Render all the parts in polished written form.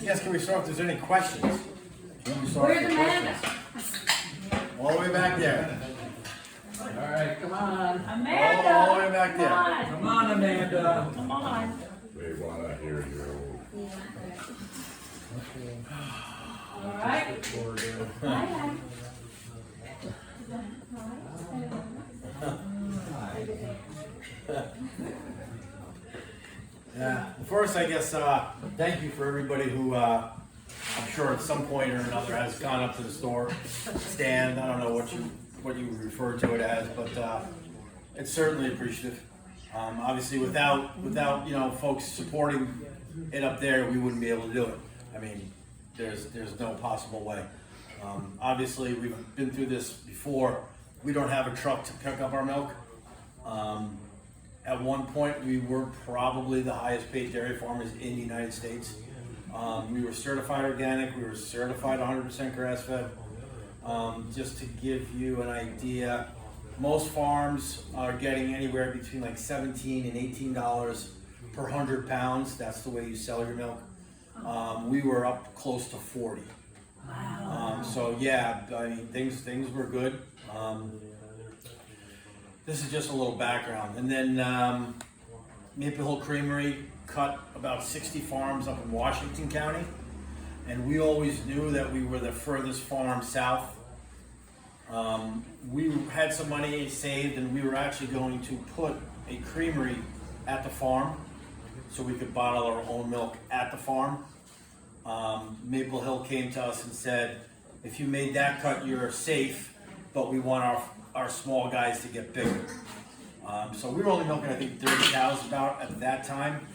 Yes, can we start if there's any questions? Where's Amanda? All the way back there. All right, come on. Amanda! All the way back there. Come on, Amanda. Come on. They want to hear you. All right. Hi. Yeah. Well, first, I guess, thank you for everybody who, I'm sure at some point or another has gone up to the store stand. I don't know what you refer to it as, but it's certainly appreciative. Obviously, without folks supporting it up there, we wouldn't be able to do it. I mean, there's no possible way. Obviously, we've been through this before. We don't have a truck to pick up our milk. At one point, we were probably the highest paid dairy farmers in the United States. We were certified organic. We were certified 100% grass-fed. Just to give you an idea, most farms are getting anywhere between like $17 and $18 per 100 pounds. That's the way you sell your milk. We were up close to 40. So yeah, I mean things were good. This is just a little background, and then Maple Hill Creamery cut about 60 farms up in Washington County, and we always knew that we were the furthest farm south. We had some money saved, and we were actually going to put a creamery at the farm so we could bottle our own milk at the farm. Maple Hill came to us and said, if you made that cut, you're safe, but we want our small guys to get bigger. So we were only milking, I think, 30 cows about at that time.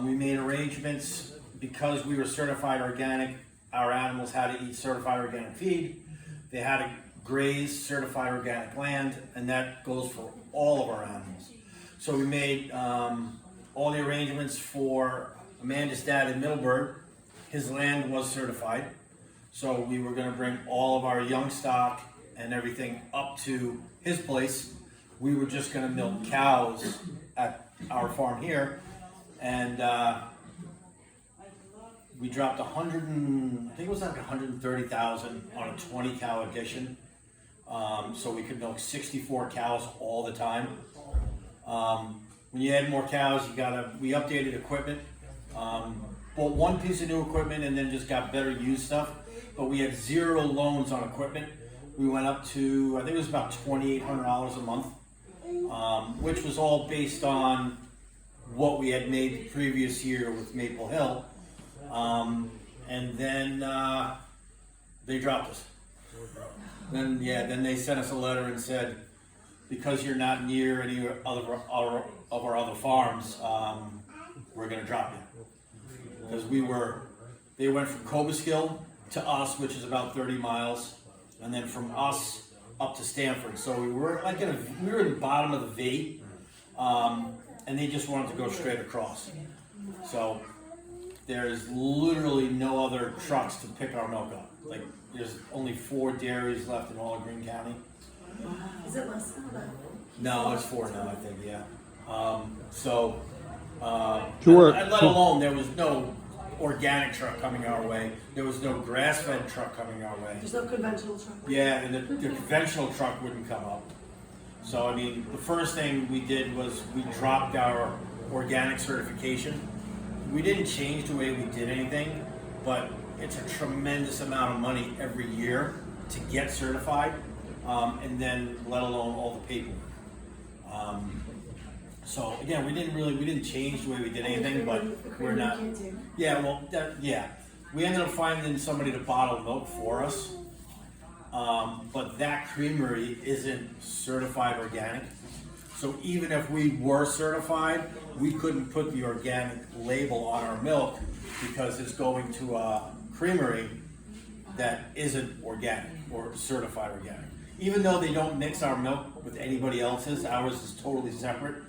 We made arrangements because we were certified organic. Our animals had to eat certified organic feed. They had to graze certified organic land, and that goes for all of our animals. So we made all the arrangements for Amanda's dad in Middleburg. His land was certified. So we were going to bring all of our young stock and everything up to his place. We were just going to milk cows at our farm here, and we dropped 130,000 on a 20 cow addition, so we could milk 64 cows all the time. When you add more cows, we updated equipment, bought one piece of new equipment, and then just got better used stuff. But we had 0 loans on equipment. We went up to, I think it was about $2,800 a month, which was all based on what we had made the previous year with Maple Hill. And then they dropped us. Then they sent us a letter and said, because you're not near any of our other farms, we're going to drop you. Because they went from Cobuskill to us, which is about 30 miles. And then from us up to Stanford. So we were we were in the bottom of the V, and they just wanted to go straight across. So there's literally no other trucks to pick our milk up. Like there's only 4 dairies left in all of Greene County. Is it less than that? No, it's 4 now, I think. Yeah. And let alone there was no organic truck coming our way. There was no grass-fed truck coming our way. There's no conventional truck. Yeah, and the conventional truck wouldn't come up. So, I mean, the first thing we did was we dropped our organic certification. We didn't change the way we did anything, but it's a tremendous amount of money every year to get certified, and then let alone all the paperwork. So again, we didn't change the way we did anything, but we're not. Yeah, well, we ended up finding somebody to bottle milk for us, but that creamery isn't certified organic. So even if we were certified, we couldn't put the organic label on our milk because it's going to a creamery that isn't organic or certified organic. Even though they don't mix our milk with anybody else's, ours is totally separate.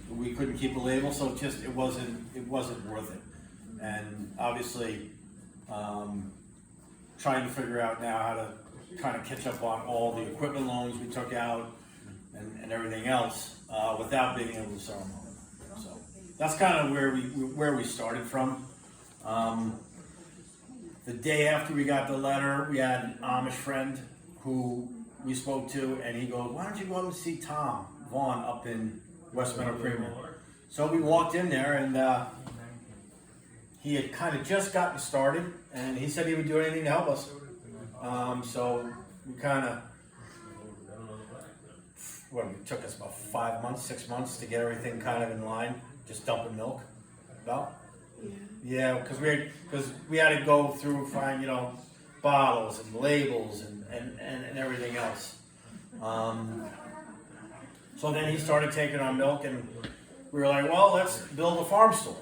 We couldn't keep a label, so it wasn't worth it. And obviously, trying to figure out now how to kind of catch up on all the equipment loans we took out and everything else without being able to sell them. So that's kind of where we started from. The day after we got the letter, we had an Amish friend who we spoke to, and he goes, "Why don't you go up and see Tom Vaughn up in West Meadow Creamery?" So we walked in there, and he had kind of just gotten started, and he said he would do anything to help us. So we kind of, it took us about 5 months, 6 months to get everything kind of in line, just dumping milk. About. Yeah, because we had to go through, find, bottles and labels and everything else. So then he started taking our milk, and we were like, well, let's build a farm store.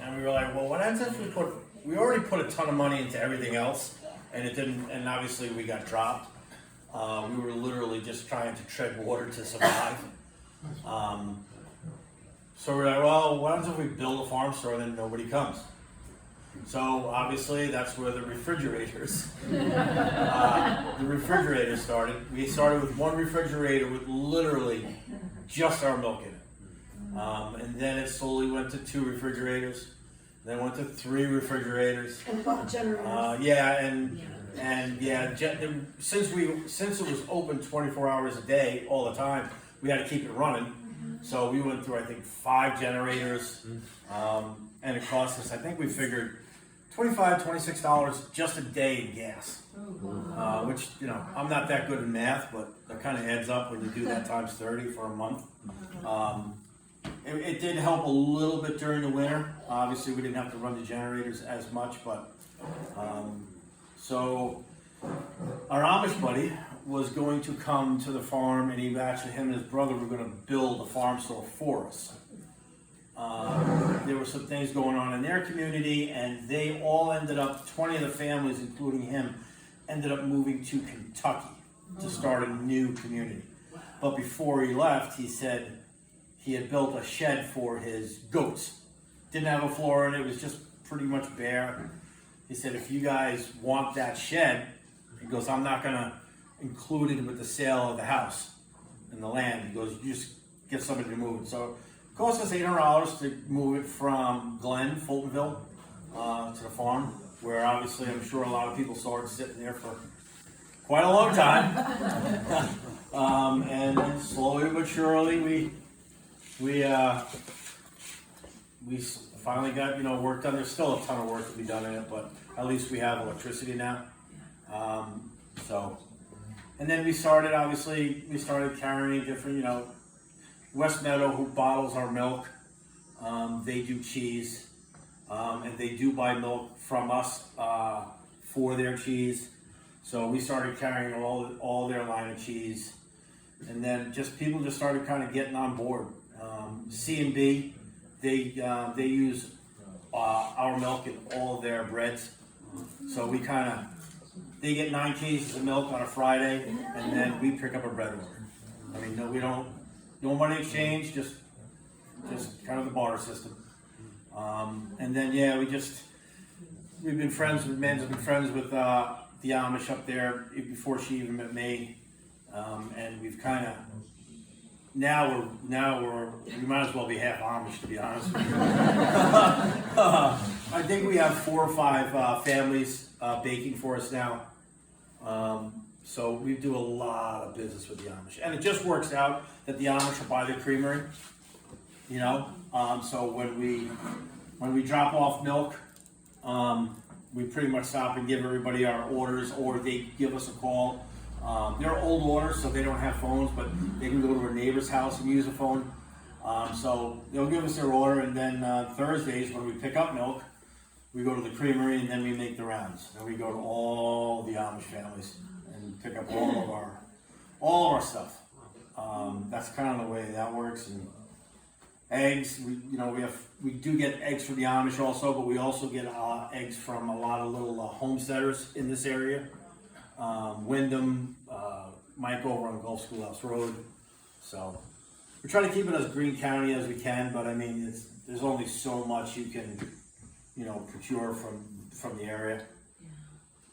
And we were like, well, what happens if we already put a ton of money into everything else, and it didn't, and obviously we got dropped. We were literally just trying to tread water to survive. So we're like, well, what happens if we build a farm store and then nobody comes? So obviously that's where the refrigerators started. We started with one refrigerator with literally just our milk in it. And then it slowly went to 2 refrigerators, then went to 3 refrigerators. And what generators? Since it was open 24 hours a day all the time, we had to keep it running. So we went through, I think, 5 generators, and it cost us, I think we figured $25, $26 just a day in gas. Which, I'm not that good in math, but that kind of adds up when you do that times 30 for a month. It did help a little bit during the winter. Obviously, we didn't have to run the generators as much, but so our Amish buddy was going to come to the farm, and him and his brother were going to build a farm store for us. There were some things going on in their community, and they all ended up, 20 of the families, including him, ended up moving to Kentucky to start a new community. But before he left, he said he had built a shed for his goats. Didn't have a floor in it, it was just pretty much bare. He said, if you guys want that shed, he goes, I'm not going to include it with the sale of the house and the land. He goes, you just get somebody to move it. So it cost us $800 to move it from Glen, Fultonville, to the farm, where obviously I'm sure a lot of people saw it sitting there for quite a long time. And then slowly but surely we finally got work done. There's still a ton of work to be done in it, but at least we have electricity now. And then we started carrying different, West Meadow, who bottles our milk, they do cheese, and they do buy milk from us for their cheese. So we started carrying all their line of cheese, and then people just started kind of getting on board. C&B, they use our milk in all their breads. So they get 9 cases of milk on a Friday, and then we pick up a bread order. I mean, no, we don't, no money exchange, just kind of the barter system. And then, we've been friends with, Amanda's been friends with the Amish up there before she even met me. And we've kind of, now we might as well be half Amish, to be honest with you. I think we have 4 or 5 families baking for us now. So we do a lot of business with the Amish, and it just works out that the Amish will buy the creamery, so when we drop off milk, we pretty much stop and give everybody our orders, or they give us a call. They're old orders, so they don't have phones, but they can go to a neighbor's house and use a phone. So they'll give us their order, and then Thursdays when we pick up milk, we go to the creamery, and then we make the rounds. And we go to all the Amish families and pick up all of our stuff. That's kind of the way that works. And eggs, we do get eggs from the Amish also, but we also get eggs from a lot of little homesteaders in this area. Wyndham, Mike over on Gulf Schoolhouse Road. So we're trying to keep it as Greene County as we can, but I mean, there's only so much you can, procure from the area.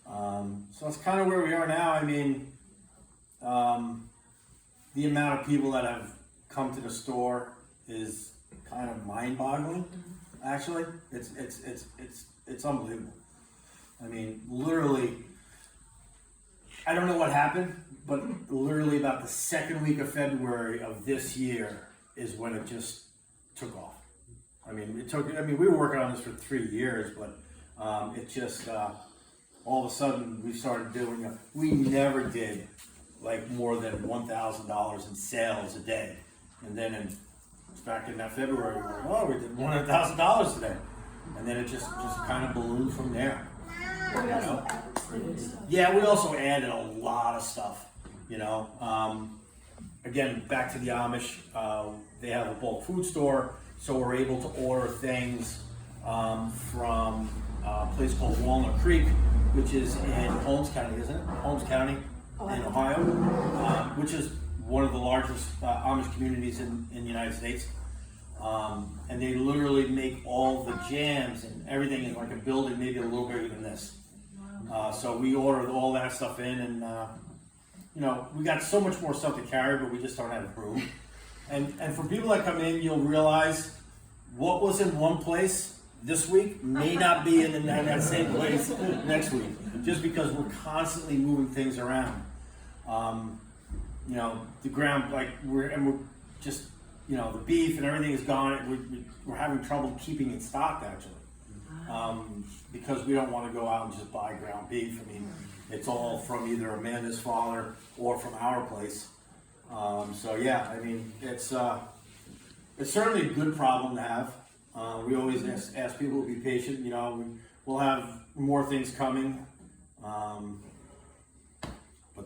So that's kind of where we are now. I mean, the amount of people that have come to the store is kind of mind-boggling. Actually, it's unbelievable. I mean, literally, I don't know what happened, but literally about the second week of February of this year is when it just took off. I mean, we were working on this for 3 years, but it just, all of a sudden we started doing it. We never did like more than $1,000 in sales a day. And then back in that February, we were like, oh, we did $100,000 today. And then it just kind of ballooned from there. You know? Yeah, we also added a lot of stuff, you know. Again, back to the Amish, they have a bulk food store, so we're able to order things from a place called Walnut Creek, which is in Holmes County, isn't it? Holmes County in Ohio, which is one of the largest Amish communities in the United States. And they literally make all the jams and everything in like a building, maybe a little bigger than this. So we ordered all that stuff in, and you know, we got so much more stuff to carry, but we just don't have room. And for people that come in, you'll realize what was in one place this week may not be in that same place next week, just because we're constantly moving things around. You know, the ground, like we're just, you know, the beef and everything is gone. We're having trouble keeping it stocked, actually, because we don't want to go out and just buy ground beef. I mean, it's all from either Amanda's father or from our place. So yeah, I mean, it's certainly a good problem to have. We always ask people to be patient. You know, we'll have more things coming, but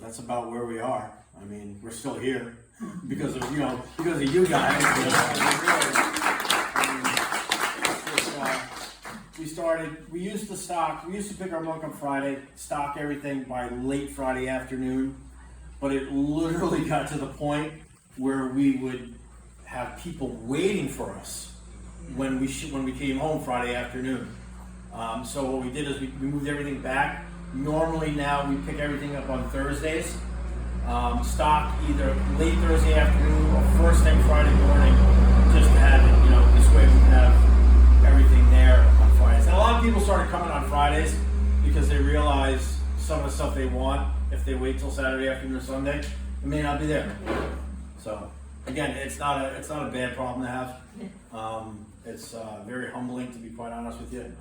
that's about where we are. I mean, we're still here because of you guys. We used to pick our milk on Friday, stock everything by late Friday afternoon, but it literally got to the point where we would have people waiting for us when we came home Friday afternoon. So what we did is we moved everything back. Normally now we pick everything up on Thursdays, stock either late Thursday afternoon or first thing Friday morning, just to have it, you know, this way we can have everything there on Fridays. And a lot of people started coming on Fridays because they realize some of the stuff they want, if they wait till Saturday afternoon or Sunday, it may not be there. So again, it's not a bad problem to have. It's very humbling, to be quite honest with you.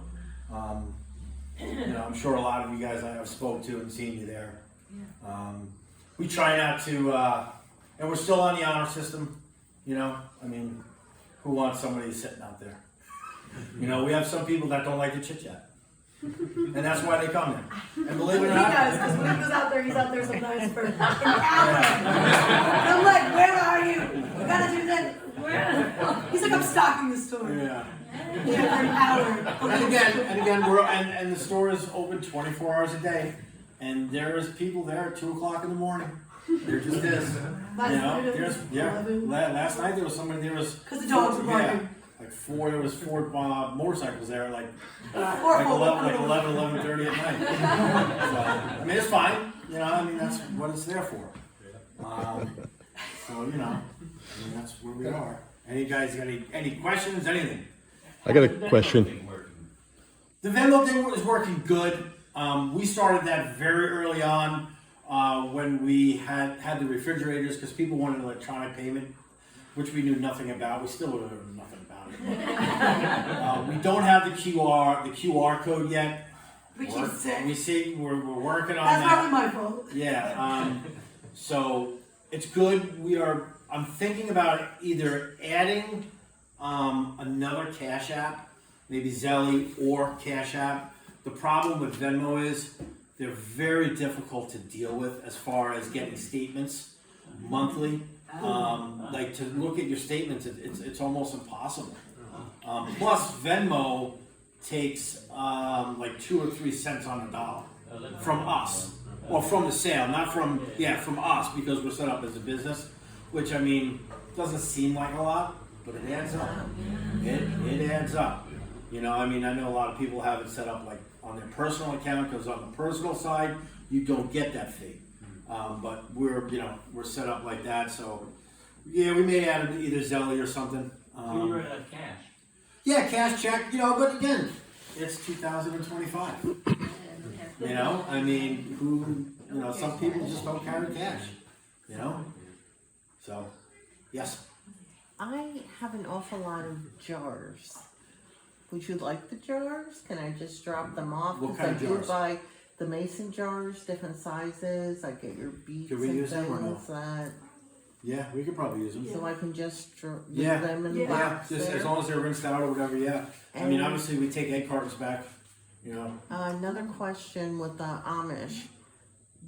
You know, I'm sure a lot of you guys I have spoke to and seen you there. We try not to, and we're still on the honor system. You know, I mean, who wants somebody sitting out there? You know, we have some people that don't like to chit chat, and that's why they come here. And believe it or not, He does, because when he goes out there, he's out there sometimes for an hour. I'm like, where are you? We gotta do that. Where? He's like, I'm stocking the store. yeah. Yeah, for an hour. And again, and the store is open 24 hours a day, and there is people there at 2 o'clock in the morning. There just is. Last night there was somebody. There was because the dogs were barking. Yeah, like four. There was four motorcycles there, like 11:30 at night. So, I mean, it's fine. You know, I mean, that's what it's there for. So you know, I mean, that's where we are. Any guys got any questions? Anything? I got a question. The Venmo thing is working good. We started that very early on when we had the refrigerators because people wanted electronic payment, which we knew nothing about. We still would have known nothing about it. We don't have the QR code yet. Which is sick. We're working on That's that. probably my fault. Yeah. So it's good. I'm thinking about either adding another Cash App, maybe Zelle or Cash App. The problem with Venmo is they're very difficult to deal with as far as getting statements monthly. Like to look at your statements, it's almost impossible. Plus Venmo takes like 2 or 3 cents on the dollar from us, or from the sale, not from us, because we're set up as a business, which I mean doesn't seem like a lot, but it adds up. It adds up. You know, I mean, I know a lot of people have it set up like on their personal account because on the personal side you don't get that fee. But we're set up like that. So yeah, we may add either Zelle or something. So you run out of cash. Yeah, cash check, you know, but again, it's 2025. You know, I mean, some people just don't carry cash, you know? So, yes. I have an awful lot of jars. Would you like the jars? Can I just drop them off? What 'Cause kind of I do jars? buy the mason jars, different sizes. I get your beets Can we and use them or no? things that, Yeah, we could probably use them. so I can just leave Yeah. them in the Yeah. box Just there. as long as they're rinsed out or whatever, yeah. I mean, And- obviously, we take egg cartons back, you know. Another question with the Amish.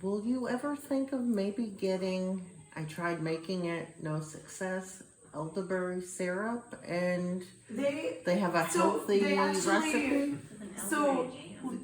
Will you ever think of maybe getting, I tried making it, no success, elderberry syrup, and they have a So healthy they actually- recipe? So,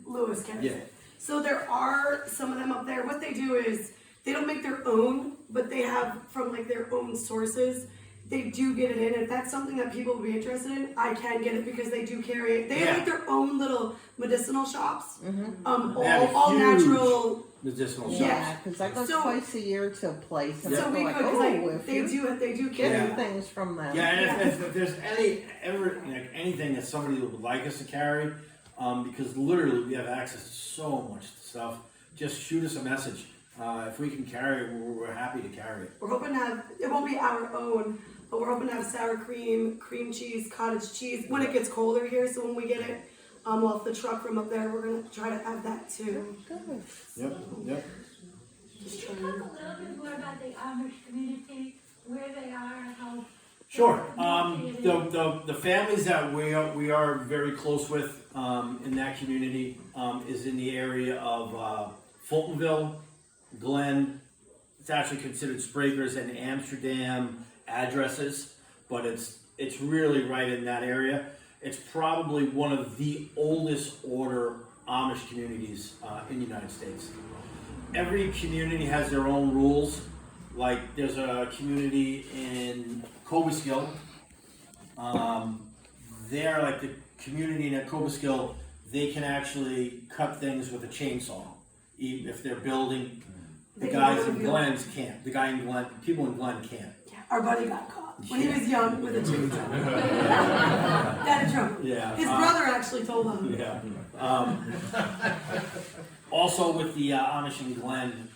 Lewis can. Yeah. So there are some of them up there. What they do is they don't make their own, but they have from like their own sources. They do get it in. If that's something that people would be interested in, I can get it because they do carry it. They have like their own little medicinal shops. They have a All huge natural. medicinal shops. Yeah. Because I go So- twice a year to a place, and Yeah. I So feel we like, could, because oh, like, if they you're do getting carry. Yeah. things from them. Yeah, and if there's anything that somebody would like us to carry, because literally we have access to so much stuff, just shoot us a message. If we can carry it, we're happy to carry it. We're hoping to have, it won't be our own, but we're hoping to have sour cream, cream cheese, cottage cheese when it gets colder here. So when we get it off the truck from up there, we're gonna try to have that too. Good. Yep. Just Can trying you to. talk a little bit more about the Amish community, where they are, how? Sure. The families that we are very close with in that community is in the area of Fultonville, Glen. It's actually considered Spragers and Amsterdam addresses, but it's really right in that area. It's probably one of the oldest order Amish communities in the United States. Every community has their own rules. Like there's a community in Cobuskill. They're like the community in Cobuskill. They can actually cut things with a chainsaw, even if they're building. The They guys can in build. Glens can't. The guy in Glen, people in Glen can't. Yeah, our buddy got caught when he was young with a chainsaw. Got in trouble. Yeah. His brother actually told him. Yeah. Also with the Amish in Glen,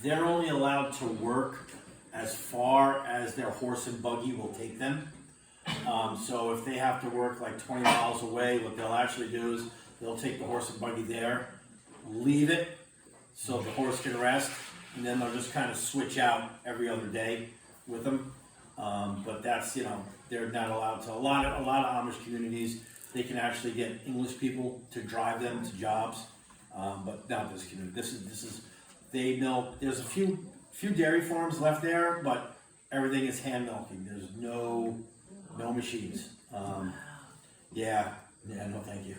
they're only allowed to work as far as their horse and buggy will take them. So if they have to work like 20 miles away, what they'll actually do is they'll take the horse and buggy there, leave it so the horse can rest, and then they'll just kind of switch out every other day with them. But that's, they're not allowed to. A lot of Amish communities, they can actually get English people to drive them to jobs. But not this community. This is they milk. There's a few dairy farms left there, but everything is hand milking. There's no machines. No, thank you.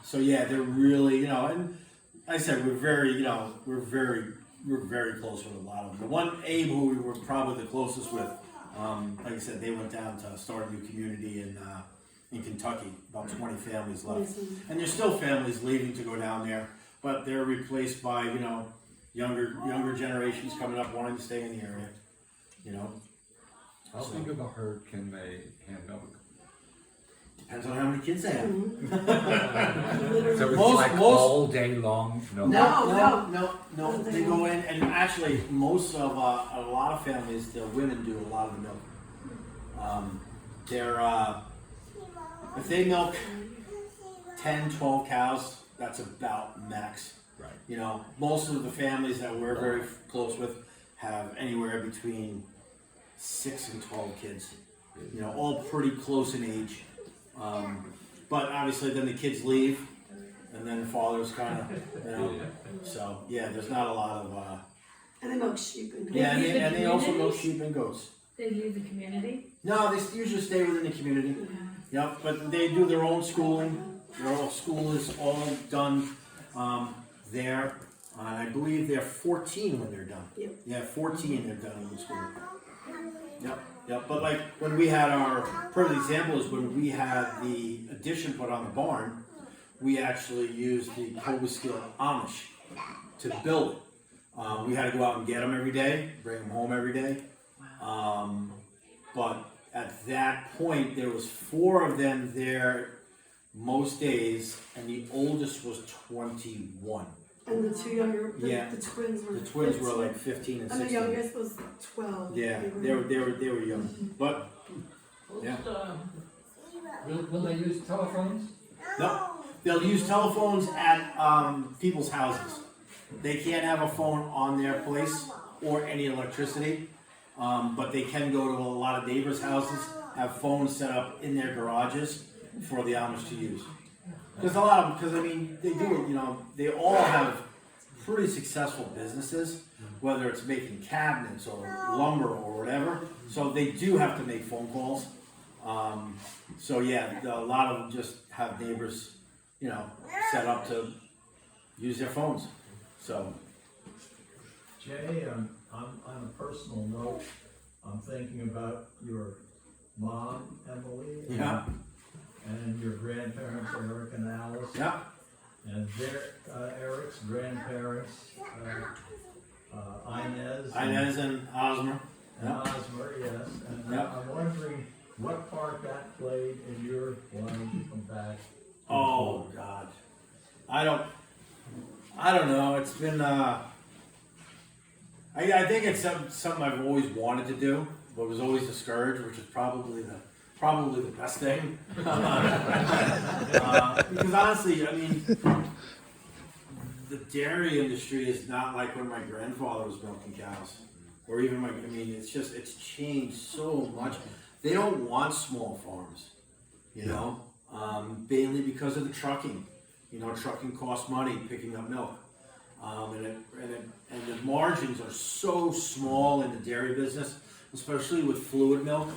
So yeah, they're really, and like I said, we're very close with a lot of them. The one Abe who we were probably the closest with, like I said, they went down to start a new community in Kentucky. About 20 families left, and there's still families leaving to go down there, but they're replaced by younger generations coming up wanting to stay in the area. How big of a herd can they hand milk? Depends on how many kids they have. So it's Most- like most- all day long? No. No. They go in, and actually, most of a lot of families, the women do a lot of the milk. If they milk 10, 12 cows, that's about max. Right. Most of the families that we're very close with have anywhere between 6 and 12 kids. All pretty close in age. But obviously, then the kids leave, and then the fathers kind of, So yeah, there's not a lot of. And they milk sheep and goats. Yeah, leave the and they also milk communities? sheep and goats. They leave the community? No, they usually stay within the community. Yep, but they do their own schooling. Their own school is all done there. And I believe they're 14 when they're done. Yep. Yeah, 14 they're done in school. Yep. But like when we had our perfect example is when we had the addition put on the barn, we actually used the Cobuskill Amish to build it. We had to go out and get them every day, bring them home every day. But at that point, there was 4 of them there most days, and the oldest was 21. And the 2 younger, Yeah. the twins were. The twins were 15, like 15 and And the 16. youngest was 12. Yeah, they were young, but yeah. Will they use telephones? No, they'll use telephones at people's houses. They can't have a phone on their place or any electricity, but they can go to a lot of neighbors' houses, have phones set up in their garages for the Amish to use. There's a lot of them, because I mean, they do it, you know, they all have pretty successful businesses, whether it's making cabinets or lumber or whatever, so they do have to make phone calls. So yeah, a lot of them just have neighbors, you know, set up to use their phones, so. Jay, on a personal note, I'm thinking about your mom, Emily. Yeah. And your grandparents, Eric and Alice. Yeah. And Eric's grandparents, Inez. Inez and Osmer. And Osmer, yes. And Yep. I'm wondering what part that played in your wanting to come back. Oh God, I don't know. It's been I think it's something I've always wanted to do, but was always discouraged, which is probably the best thing. Because honestly, I mean, the dairy industry is not like when my grandfather was milking cows, or even it's changed so much. They don't want small farms, you know, mainly because of the trucking. You know, trucking costs money, picking up milk. And the margins are so small in the dairy business, especially with fluid milk.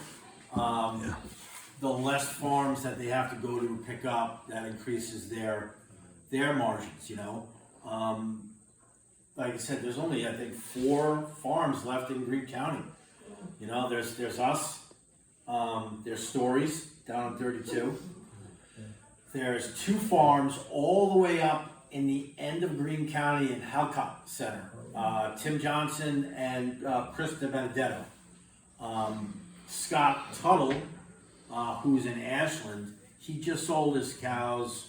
The less farms that they have to go to pick up, that increases their margins, you know. Like I said, there's only, I think, 4 farms left in Greene County. You know, there's us, there's Stories down in 32. There's 2 farms all the way up in the end of Greene County in Halcott Center. Tim Johnson and Chris DiBenedetto. Scott Tuttle, who's in Ashland, he just sold his cows,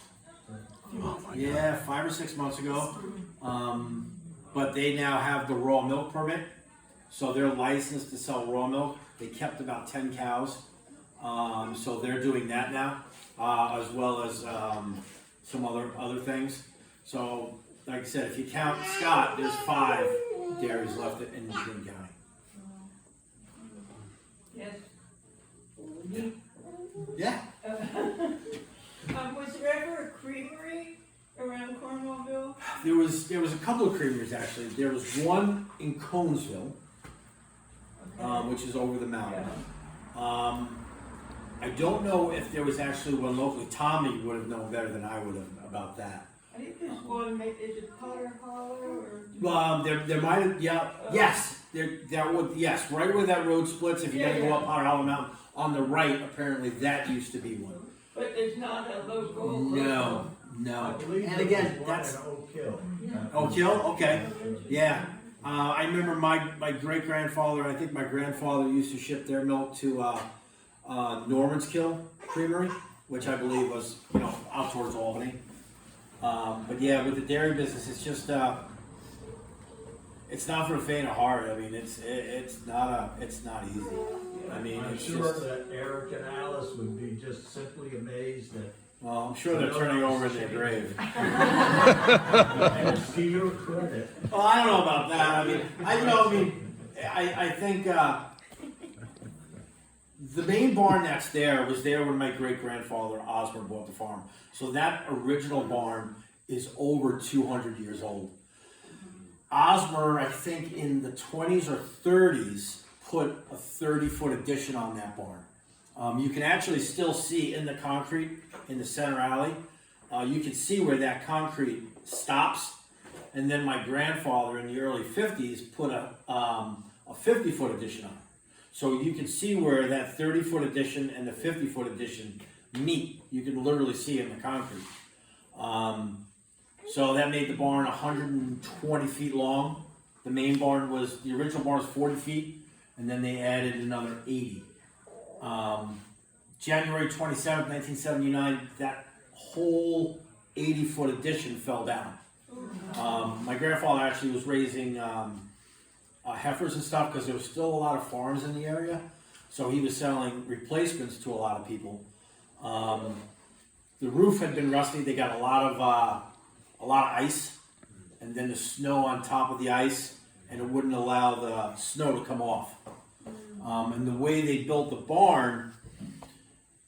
5 or 6 months ago. But they now have the raw milk permit, so they're licensed to sell raw milk. They kept about 10 cows, so they're doing that now, as well as some other things. So, like I said, if you count Scott, there's 5 dairies left in Greene County. Yes. Yeah. Was there ever a creamery around Cornwallville? There was a couple of creameries actually. There was one in Conesville, which is over the mountain. I don't know if there was actually one locally. Tommy would have known better than I would have about that. I think there's one, is it Potter Hollow or? There might have, yes, yes, right where that road splits. If you're gonna go up Potter Hollow Mountain on the right, apparently that used to be one. But it's not a local. No. I believe And there again, was that's one in Oak Hill. Oak Hill. Okay, yeah. I remember my great grandfather. I think my grandfather used to ship their milk to Norman's Kill Creamery, which I believe was out towards Albany. But yeah, with the dairy business, it's just it's not for the faint of heart. I mean, it's not easy. I mean, I'm it's sure just, that Eric and Alice would be just simply amazed that. well, I'm sure they're turning over in their grave. And it's to your credit. Well, I don't know about that. I think the main barn that's there was there when my great grandfather Osborne bought the farm. So that original barn is over 200 years old. Osmer, I think in the 20s or 30s, put a 30-foot addition on that barn. You can actually still see in the concrete in the center alley, you can see where that concrete stops. And then my grandfather in the early 50s put a 50-foot addition on it. So you can see where that 30-foot addition and the 50-foot addition meet. You can literally see it in the concrete. So that made the barn 120 feet long. The original barn was 40 feet. and then they added another 80. January 27th, 1979, that whole 80-foot addition fell down. My grandfather actually was raising heifers and stuff because there was still a lot of farms in the area, so he was selling replacements to a lot of people. The roof had been rusty. They got a lot of ice, and then the snow on top of the ice, and it wouldn't allow the snow to come off. And the way they built the barn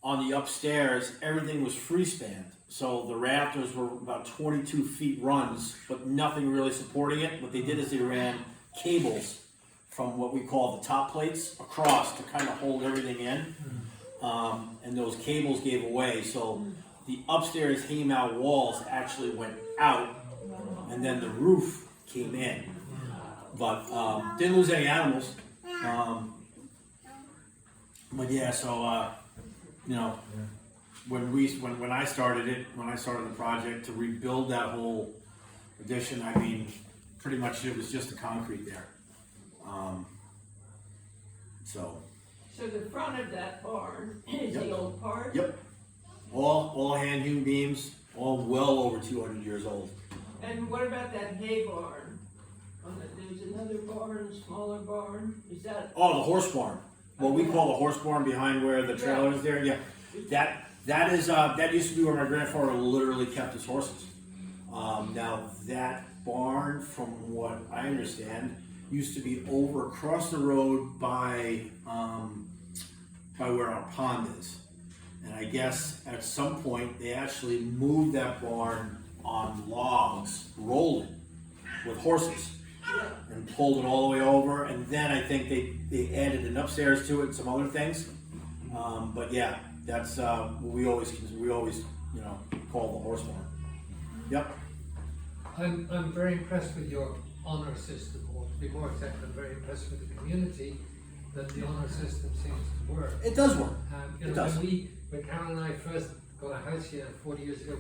on the upstairs, everything was free-spanned. So the rafters were about 22 feet runs, but nothing really supporting it. What they did is they ran cables from what we call the top plates across to kind of hold everything in. And those cables gave away. So the upstairs Haymow walls actually went out, and then the roof came in. But didn't lose any animals. But yeah, so you know, when I started the project to rebuild that whole addition, I mean, pretty much it was just the concrete there. So the front of that barn is the old part? Yep. All hand hewn beams, all well over 200 years old. And what about that hay barn? There's another barn, smaller barn, is that? Oh, the horse barn. What we call the horse barn behind where the trailer is there. Yeah, that used to be where my grandfather literally kept his horses. Now that barn, from what I understand, used to be over across the road by where our pond is. And I guess at some point they actually moved that barn on logs, rolling with horses, and pulled it all the way over. And then I think they added an upstairs to it and some other things. But yeah, that's what we always call the horse barn. Yep. I'm very impressed with your honor system, or to be more exact, I'm very impressed with the community that the honor system seems to work. It does work. It does. When Carol and I first got a house here 40 years ago,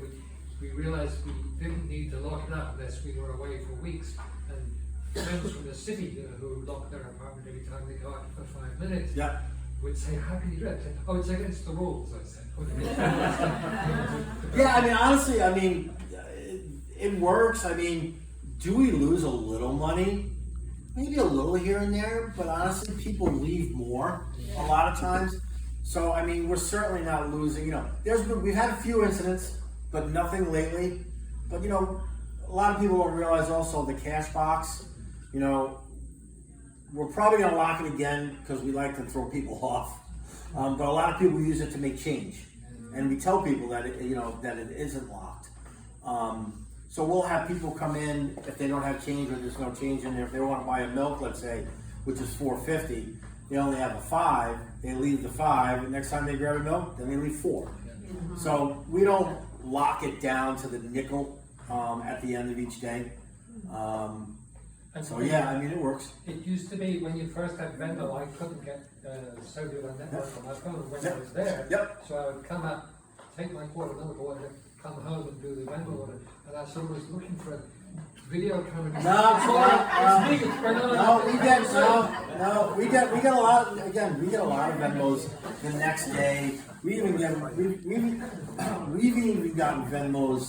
we realized we didn't need to lock it up unless we were away for weeks. And friends from the city who lock their apartment every time they go out for 5 minutes would say, "How can you do it?" "Oh, it's against the rules," I said. Yeah, I mean, honestly, I mean, it works. I mean, do we lose a little money? Maybe a little here and there, but honestly, people leave more a lot of times. So, I mean, we're certainly not losing. You know, we've had a few incidents, but nothing lately. But you know, a lot of people don't realize also the cash box. You know, we're probably gonna lock it again because we like to throw people off. But a lot of people use it to make change, and we tell people that it isn't locked. So we'll have people come in if they don't have change or there's no change in there. If they want to buy a milk, let's say, which is $4.50, they only have a 5. They leave the 5. And next time they grab a milk, then they leave 4. So we don't lock it down to the nickel at the end of each day. So yeah, I mean, it works. It used to be when you first had Venmo, I couldn't get cellular network on my phone when I was there. So I would come up, take my quart of milk or whatever, come home and do the Venmo order, and I sort of was looking for a video camera. We get a lot. Again, we get a lot of Venmos the next day. We've even gotten Venmos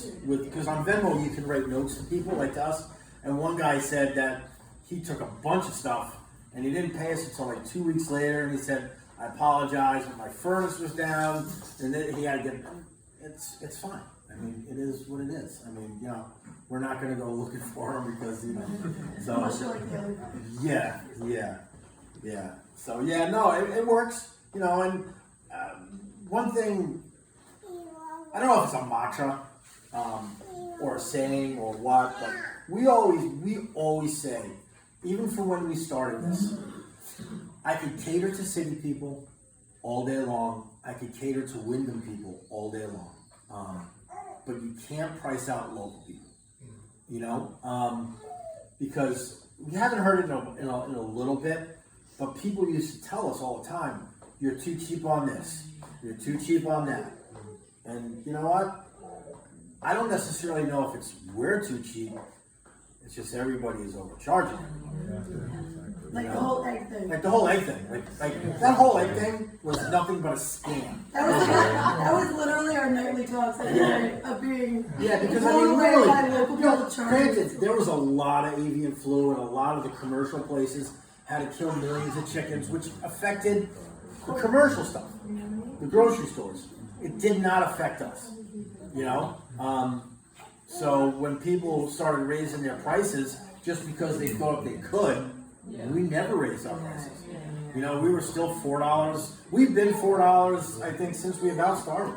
because on Venmo you can write notes to people like to us. And one guy said that he took a bunch of stuff and he didn't pay us until like 2 weeks later, and he said, "I apologize, but my furnace was down," and then he had to get. It's fine. I mean, it is what it is. I mean, you know, we're not going to go looking for him because, you know, so, yeah. So, yeah, no, it works, you know, and one thing, I don't know if it's a mantra or a saying or what, but we always say, even for when we started this, I could cater to city people all day long. I could cater to Wyndham people all day long. But you can't price out local people, you know, because we haven't heard it in a little bit, but people used to tell us all the time, "You're too cheap on this, you're too cheap on that." And you know what? I don't necessarily know if it's we're too cheap, it's just everybody is overcharging. Like you the know? whole egg thing. Like the whole egg thing, like that whole egg thing was nothing but a scam. That was literally our nightly talks every night of being Yeah, because I blown mean, away really, by local you know, public charges. granted, there was a lot of avian flu, and a lot of the commercial places had to kill millions of chickens, which affected the commercial stuff, the grocery stores. It did not affect us, you know. So when people started raising their prices just because they thought they could, we never raised our prices. You know, we were still $4. We've been $4, I think, since we about started.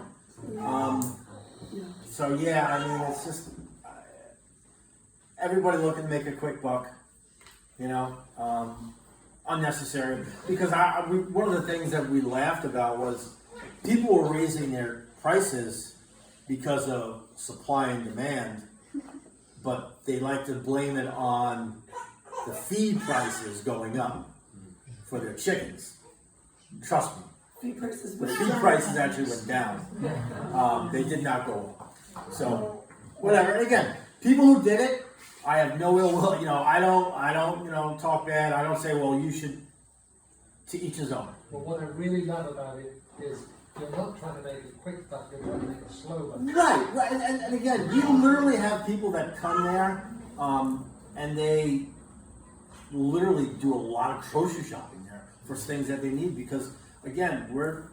So yeah, I mean, it's just everybody looking to make a quick buck, you know, unnecessary. Because one of the things that we laughed about was people were raising their prices because of supply and demand, but they like to blame it on the feed prices going up for their chickens. Trust me, Feed prices the went feed down. prices actually went down. They did not go up. So, whatever. And again, people who did it, I have no ill will. You know, I don't, you know, talk bad. I don't say, well, you should. To each his own. But what I really love about it is you're not trying to make a quick buck, you're trying to make a slow buck. Right. And again, you literally have people that come there, and they literally do a lot of grocery shopping there for things that they need because, again, we're,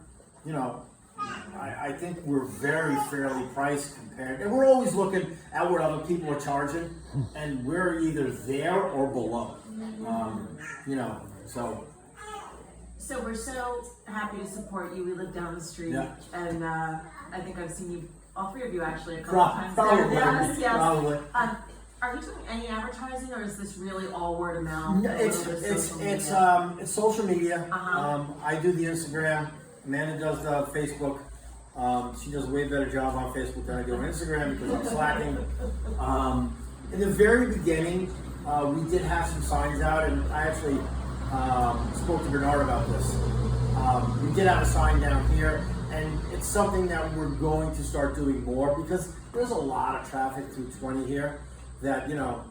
you know, I think we're very fairly priced compared, and we're always looking at what other people are charging, and we're either there or below. You know, so. So we're so happy to support you. We live down the street, Yeah. and I think I've seen you, all three of you actually, a couple times there. Probably. Yes, yes. Probably. Are you doing any advertising, or is this really all word of mouth? No, a little bit of social media? It's social media. Uh-huh. I do the Instagram. Amanda does the Facebook. She does a way better job on Facebook than I do on Instagram because I'm slacking. In the very beginning, we did have some signs out, and I actually spoke to Bernard about this. We did have a sign down here, and it's something that we're going to start doing more because there's a lot of traffic through 20 here that, you know,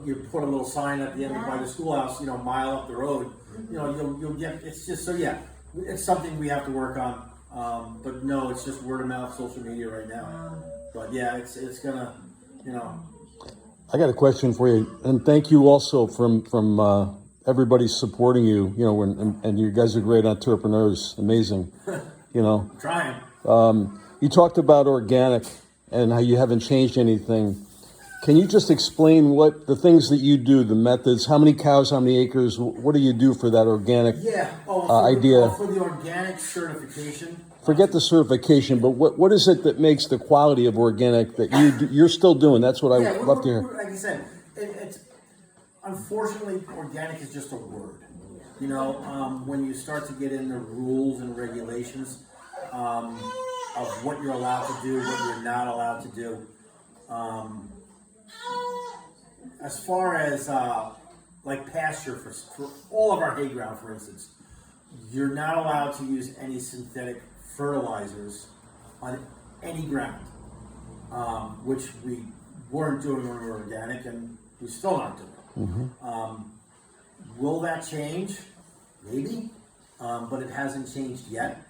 you put a little sign at the end by the schoolhouse, you know, a mile up the road, you know, you'll get, it's just, so yeah, it's something we have to work on. But no, it's just word of mouth, social media right now. But yeah, it's gonna, you know. I got a question for you, and thank you also from everybody supporting you. You know, and you guys are great entrepreneurs, amazing. You know, I'm trying. you talked about organic and how you haven't changed anything. Can you just explain what the things that you do, the methods, how many cows, how many acres, what do you do for that organic idea? For the organic certification. Forget the certification, but what is it that makes the quality of organic that you're still doing? That's what I would love to hear. Like I said, it's unfortunately organic is just a word. You know, when you start to get into rules and regulations of what you're allowed to do, what you're not allowed to do. As far as like pasture for all of our hay ground, for instance, you're not allowed to use any synthetic fertilizers on any ground, which we weren't doing when we were organic, and we still aren't doing. Will that change? Maybe, but it hasn't changed yet.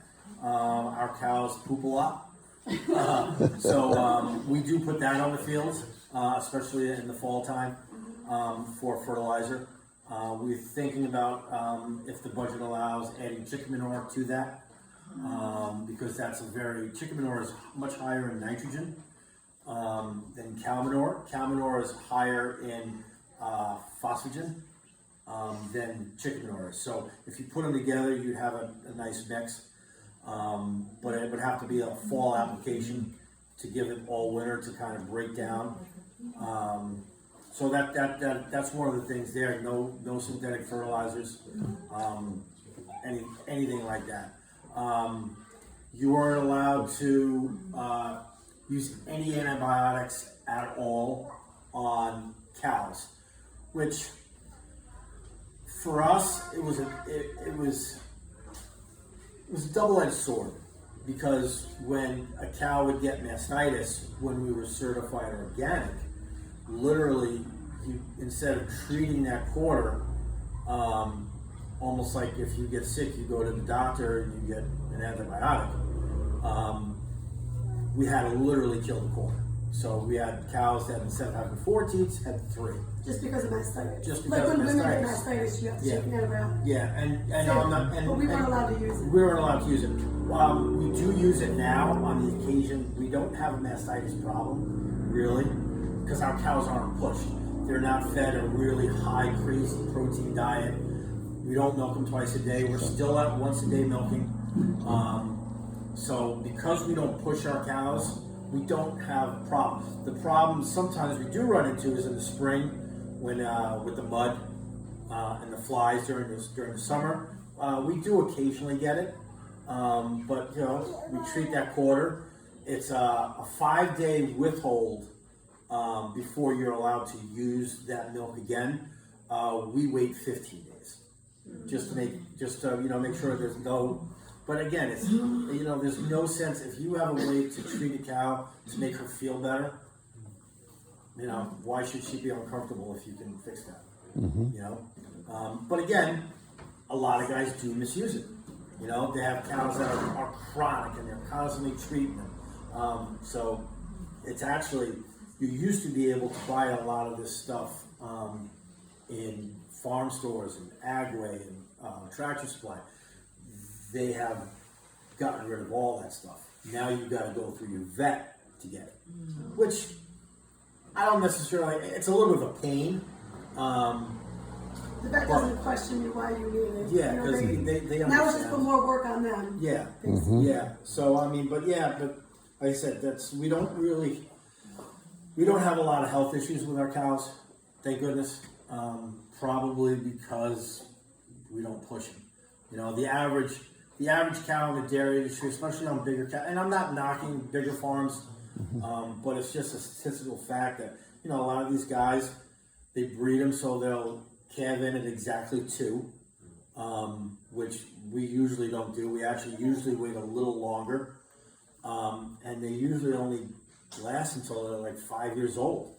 Our cows poop a lot. So we do put that on the fields, especially in the fall time, for fertilizer. We're thinking about, if the budget allows, adding chicken manure to that, because chicken manure is much higher in nitrogen than cow manure. Cow manure is higher in phosphagen than chicken manure is. So if you put them together, you'd have a nice mix. But it would have to be a fall application to give it all winter to kind of break down. So that's one of the things there. No synthetic fertilizers, anything like that. You aren't allowed to use any antibiotics at all on cows, which for us it was a double-edged sword, because when a cow would get mastitis when we were certified organic, literally, instead of treating that quarter, Almost like if you get sick, you go to the doctor and you get an antibiotic. We had to literally kill the quarter. So we had cows that instead of having 4 teats, had 3. Just because of mastitis. Just like because when of women get mastitis. mastitis, you have to Yeah. take an antibiotic. Yeah, and But we weren't allowed to use it. We weren't allowed to use it. We do use it now on the occasion. We don't have a mastitis problem, really, because our cows aren't pushed. They're not fed a really high, crazy protein diet. We don't milk them twice a day. We're still at once a day milking. So because we don't push our cows, we don't have problems. The problem sometimes we do run into is in the spring when with the mud and the flies during the summer. We do occasionally get it, but you know we treat that quarter. It's a 5-day withhold before you're allowed to use that milk again. We wait 15 days just to make sure there's no. But again, it's there's no sense if you have a way to treat a cow to make her feel better. Why should she be uncomfortable if you can fix that? But again, a lot of guys do misuse it. They have cows that are chronic and they're constantly treating them. So it's actually, you used to be able to buy a lot of this stuff in farm stores and Agway and Tractor Supply. They have gotten rid of all that stuff. Now you've got to go through your vet to get it, which I don't necessarily, it's a little bit of a pain. The vet doesn't question you why you need it. Yeah, because they understand. Now it's just put more work on them. Yeah, yeah. So but like I said, we don't have a lot of health issues with our cows, thank goodness. Probably because we don't push them. The average cow in the dairy industry, especially on bigger cows, and I'm not knocking bigger farms, but it's just a statistical fact that a lot of these guys, they breed them so they'll calve in at exactly 2, which we usually don't do. We actually usually wait a little longer, and they usually only last until they're like 5 years old.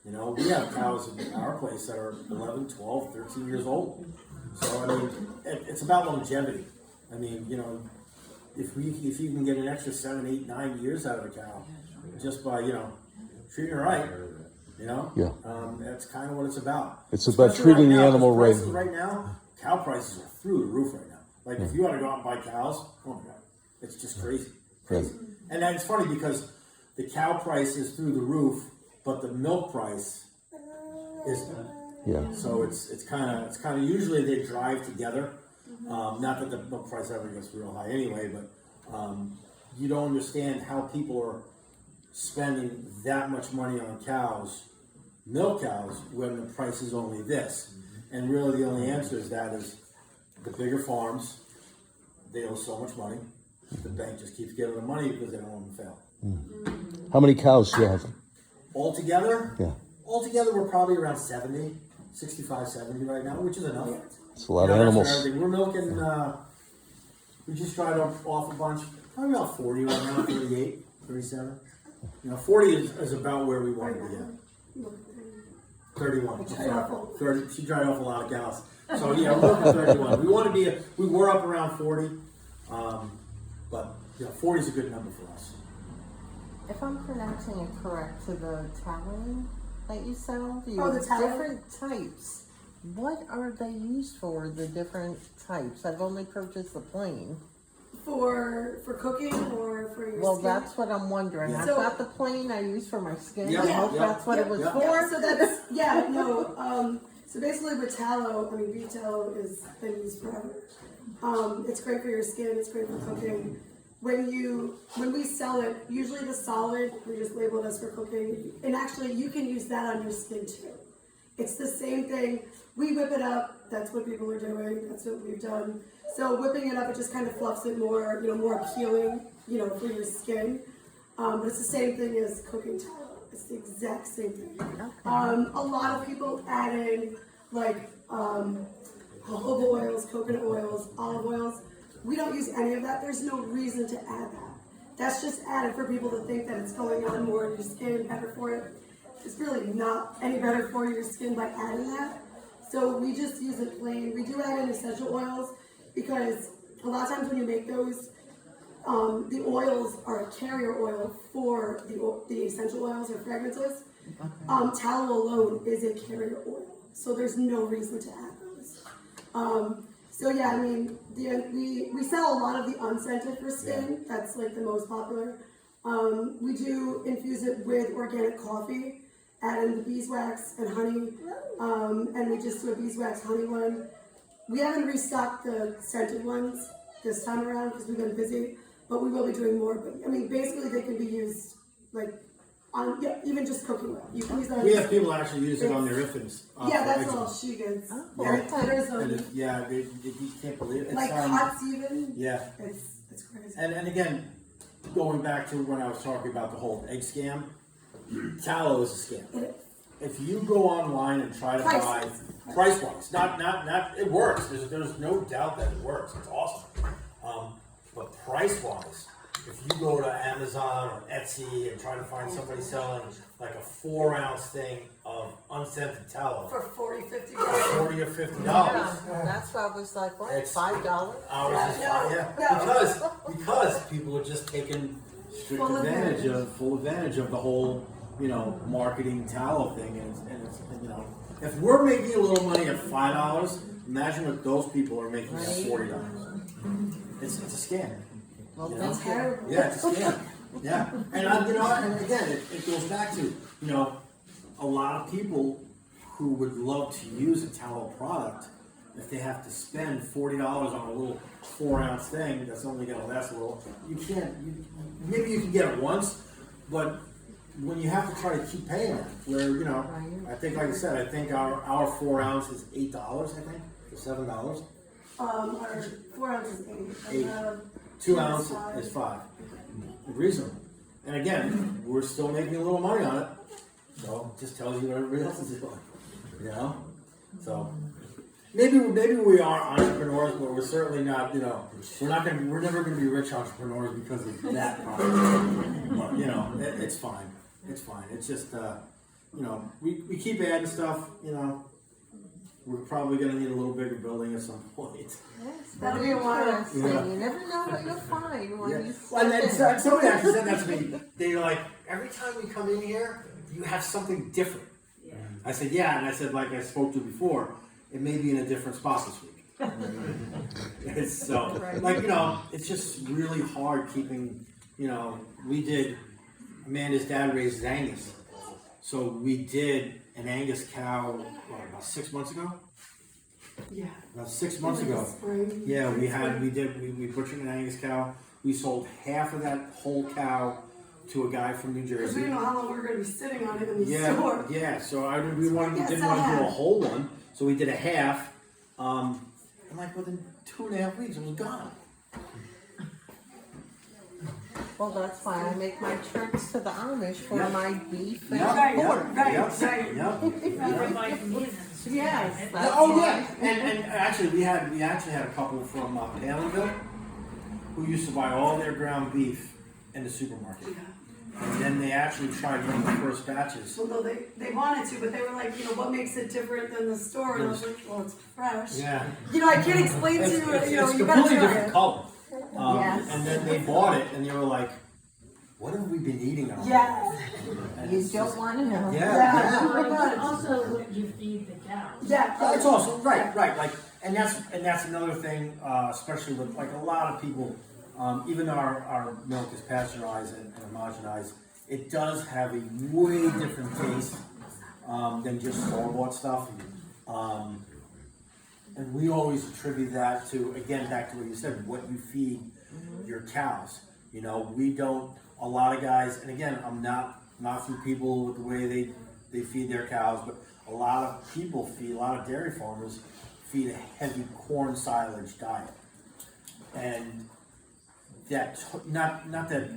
We have cows in our place that are 11, 12, 13 years old. So it's about longevity. If you can get an extra 7, 8, 9 years out of a cow, just by treating her right, that's kind of what it's about. It's about Especially treating right the now, animal right. prices right now, cow prices are through the roof right now. Like if you want to go out and buy cows, oh my god, it's just crazy. And then it's funny because the cow price is through the roof, but the milk price isn't. Yeah. So it's kind of usually they drive together. Not that the milk price ever gets real high anyway, but you don't understand how people are spending that much money on cows, milk cows, when the price is only this. And really the only answer is the bigger farms, they owe so much money. The bank just keeps giving them money because they don't want them to fail. How many cows do you have? Altogether? Yeah. Altogether, we're probably around 70, 65, 70 right now, which is enough. It's a lot of animals. We're milking, we just dried off a bunch, probably about 40 right now, 38, 37. 40 is about where we want to be at. 31. 30. She dried off a lot of cows. So yeah, we're up at 31. We were up around 40, but 40 is a good number for us. If I'm pronouncing it correct, to the tallow that you sell, you the have tallow? different types. What are they used for, the different types? I've only purchased the plain. For cooking or for your Well, skin? that's what I'm wondering. Yeah. I've So- got the plain I use for my skin. Yeah, I hope yeah, that's what it was yeah. for. Yeah, so that's, so basically with tallow, beef tallow has been used forever. It's great for your skin, it's great for cooking. When we sell it, usually the solid, we just label it as for cooking. And actually you can use that on your skin too. It's the same thing. We whip it up, that's what people are doing, that's what we've done. So whipping it up, it just kind of fluffs it more, more appealing, for your skin. But it's the same thing as cooking tallow. It's the exact same thing. Okay. A lot of people add in like jojoba oils, coconut oils, olive oils. We don't use any of that. There's no reason to add that. That's just added for people to think that it's going on more in your skin, better for it. It's really not any better for your skin by adding that. So we just use it plain. We do add in essential oils because a lot of times when you make those, the oils are a carrier oil for the essential oils or fragrances. Tallow alone is a carrier oil, so there's no reason to add those. So yeah, I mean, we sell a lot of the unscented for skin. That's like the most popular. We do infuse it with organic coffee, add in the beeswax and honey, and we just do a beeswax honey one. We haven't restocked the scented ones this time around because we've been busy, but we will be doing more. But I mean, basically they can be used like on even just cooking oil. You can use that. We have people actually use it on their infants. Yeah, for that's eczema. all she gets. Yeah. There's You can't believe it. It's, like hots even. yeah. It's crazy. And again, going back to when I was talking about the whole egg scam, Tallow is a scam. If you go online and try to buy price-wise, not it works. There's no doubt that it works. It's awesome. But price-wise, if you go to Amazon or Etsy and try to find somebody selling like a 4-ounce thing of unscented tallow For $40, $50. $40 or $50, That's why I was like, what, It's- $5? ours is No. because people are just taking full advantage of the whole marketing tallow thing, and it's if we're making a little money at $5, imagine what those people are making at $40. It's a scam. Well, That's thank you. terrible. Yeah, it's a scam. Yeah, and and again, it goes back to a lot of people who would love to use a tallow product. If they have to spend $40 on a little 4-ounce thing that's only going to last a little, you can't. Maybe you can get it once, but when you have to try to keep paying it, where I think, like I said, I think our 4 ounce is $8. I think or $7. Our 4 ounces is 8. 8. 2 ounce is 5. Reasonable. And again, we're still making a little money on it. So it just tells you what everybody else is doing. So maybe we are entrepreneurs, but we're certainly not. We're never gonna be rich entrepreneurs because of that problem. But it's fine. It's fine. It's just we keep adding stuff. We're probably gonna need a little bigger building at some point. Yes, That'll be a while. interesting. Yeah. You never know what you'll find when you Well, and then step in. somebody actually said that to me. They're like, every time we come in here, you have something different. Yeah. I said, yeah, and I said, like I spoke to before, it may be in a different spot this week. It's so, it's just really hard keeping, we did, Amanda's dad raised Angus. So we did an Angus cow, about 6 months ago? Yeah. About 6 months ago. Spring. Yeah, we butchered an Angus cow. We sold half of that whole cow to a guy from New Because we Jersey. didn't know how long we were going to be sitting on it in the Yeah, store. yeah. So didn't Yes, want to I do have. a whole one. So we did a half. And like within 2.5 weeks, it was gone. Well, that's why I make my trips to the Amish for Yeah. my beef and Right, pork. right. Yes, that's Oh why. yeah, and actually we actually had a couple from Paleyville who used to buy all their ground beef in the supermarket, and then they actually tried one of the first batches. Well, no, they wanted to, but they were like, what makes it different than the store? And I was like, well, it's fresh. Yeah, I can't explain to you, it's you completely gotta try different it. color. Yes. And then they bought it, and they were like, "What have we been eating all Yes. And You it's don't just- want to know. Yeah. Oh my God. Also, what you feed the cows. Yeah. It's also right. Like, and that's another thing, especially with like a lot of people. Even though our milk is pasteurized and homogenized, it does have a way different taste than just store-bought stuff. And we always attribute that to, again, back to what you said, what you feed your cows. We don't. A lot of guys, and again, I'm not knocking people with the way they feed their cows, but a lot of people a lot of dairy farmers feed a heavy corn silage diet, and that not that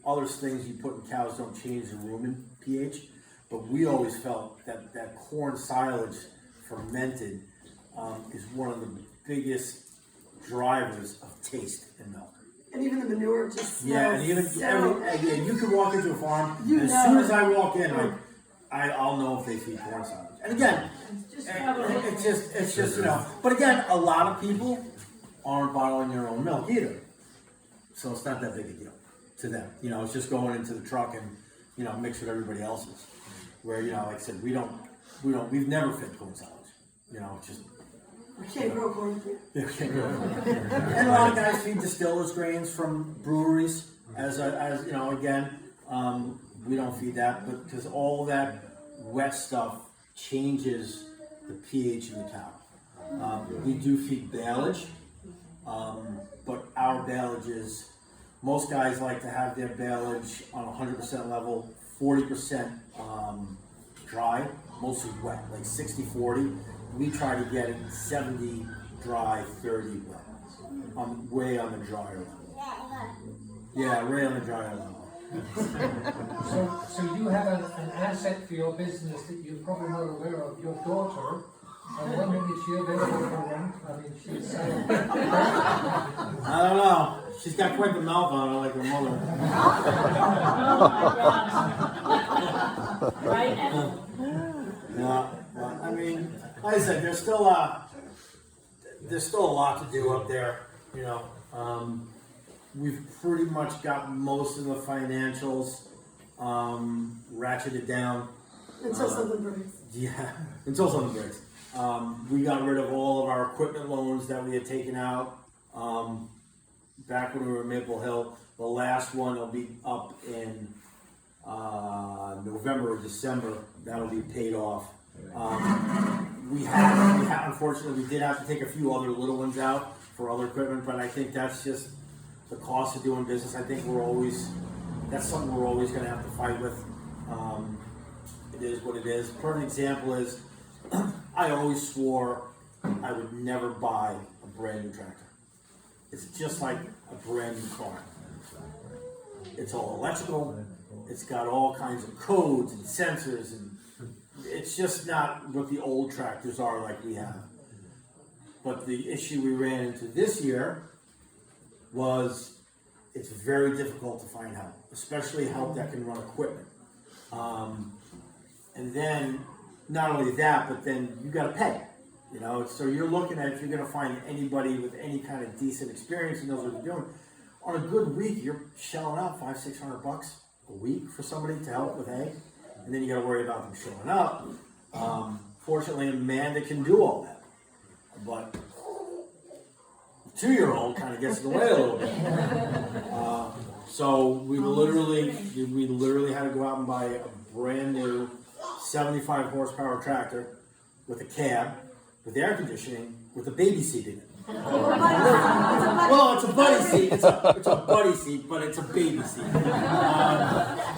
other things you put in cows don't change the rumen pH, but we always felt that corn silage fermented is one of the biggest drivers of taste in milk. And even the manure just smells Yeah, and even so... you could walk into a farm, You and as know. soon as I walk in, I'll know if they feed corn silage. And again, Just have a look. it's just, you know, but again, a lot of people aren't bottling their own milk either. So it's not that big a deal to them. You know, it's just going into the truck and, you know, mix with everybody else's. Where, you know, like I said, we've never fed corn silage. You know, it's just. We can't grow corn. And a lot of guys feed distillers grains from breweries as you know, again, we don't feed that, but because all that wet stuff changes the pH in the cow. We do feed baleage, but our baleage is, most guys like to have their baleage on 100% level, 40% dry, mostly wet, like 60-40. We try to get it 70 dry, 30 wet. Way on the drier level. Yeah, way on the drier level. So you have an asset for your business that you're probably not aware of, your daughter. I'm wondering if she's available for rent. I mean, she's I don't know. She's got quite the mouth on her, like her mother. Right? Yeah, well, I mean, like I said, there's still a lot to do up there. You know, we've pretty much got most of the financials ratcheted down. Until something breaks. Yeah, until something breaks. We got rid of all of our equipment loans that we had taken out back when we were in Maple Hill. The last one will be up in November or December. That'll be paid off. We had, unfortunately, we did have to take a few other little ones out for other equipment, but I think that's just the cost of doing business. I think that's something we're always going to have to fight with. It is what it is. Perfect example is, I always swore I would never buy a brand new tractor. It's just like a brand new car. It's all electrical. It's got all kinds of codes and sensors, and it's just not what the old tractors are like we have. But the issue we ran into this year was it's very difficult to find help, especially help that can run equipment. And then not only that, but then you got to pay. You know, so you're looking at, if you're going to find anybody with any kind of decent experience who knows what they're doing, on a good week, you're shelling out $500-600 a week for somebody to help with hay, and then you got to worry about them showing up. Fortunately, Amanda can do all that, but the 2-year-old kind of gets in the way a little bit. So we literally had to go out and buy a brand new 75 horsepower tractor with a cab, with air conditioning, with a baby seat in it. Well, it's a buddy seat. It's a buddy seat, but it's a baby seat.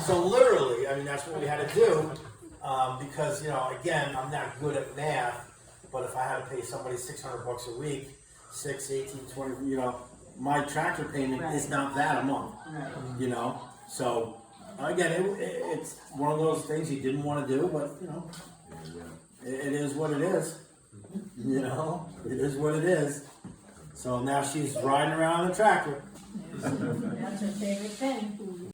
So literally, I mean, that's what we had to do because, you know, again, I'm not good at math, but if I had to pay somebody $600 a week, 6, 18, 20, you know, my tractor payment is not that a month. You know, so again, it's one of those things you didn't want to do, but you know, it is what it is. You know, it is what it is. So now she's riding around the tractor. That's her favorite thing.